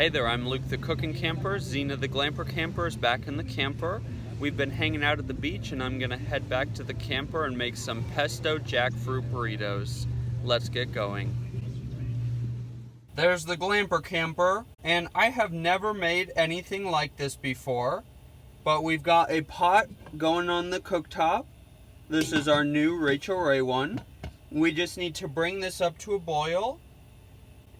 Hey there, I'm Luke the Cookin' Camper. Zena the Glamper Camper is back in the camper. We've been hanging out at the beach and I'm gonna head back to the camper and make some Pesto Jackfruit Burritos. Let's get going. There's the Glamper Camper, and I have never made anything like this before, but we've got a pot going on the cooktop. This is our new Rachel Ray one. We just need to bring this up to a boil.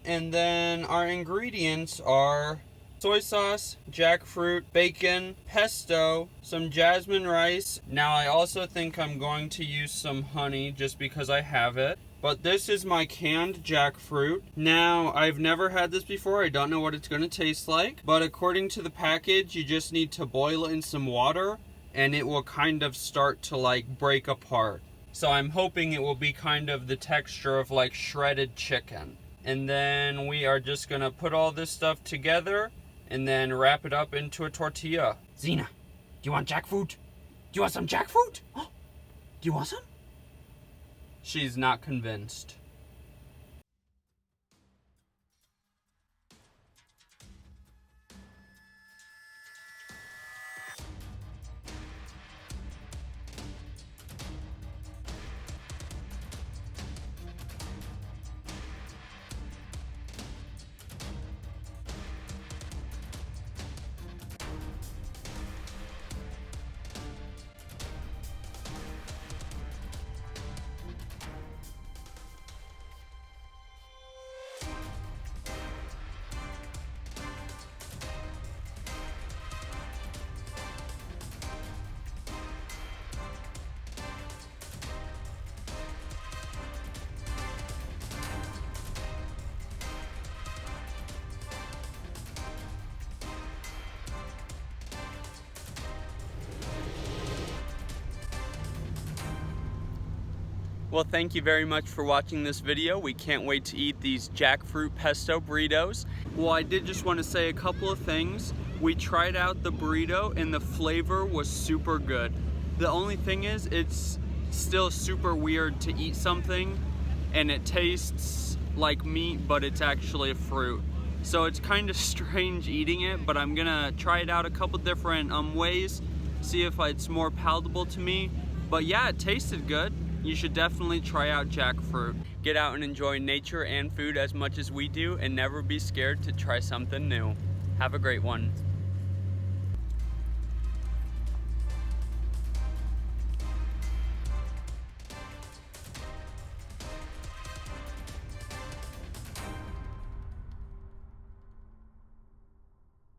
And then our ingredients are soy sauce, jackfruit, bacon, pesto, some jasmine rice. Now I also think I'm going to use some honey just because I have it. But this is my canned jackfruit. Now, I've never had this before. I don't know what it's going to taste like. But according to the package, you just need to boil it in some water and it will kind of start to like break apart. So I'm hoping it will be kind of the texture of like shredded chicken. And then we are just gonna put all this stuff together and then wrap it up into a tortilla. Zena, do you want jackfruit? Do you want some jackfruit? Do you want some? She's not convinced. Well, thank you very much for watching this video. We can't wait to eat these jackfruit pesto burritos. Well, I did just want to say a couple of things. We tried out the burrito and the flavor was super good. The only thing is, it's still super weird to eat something and it tastes like meat, but it's actually a fruit. So it's kind of strange eating it, but I'm gonna try it out a couple different ways, see if it's more palatable to me. But yeah, it tasted good. You should definitely try out jackfruit. Get out and enjoy nature and food as much as we do, and never be scared to try something new. Have a great one.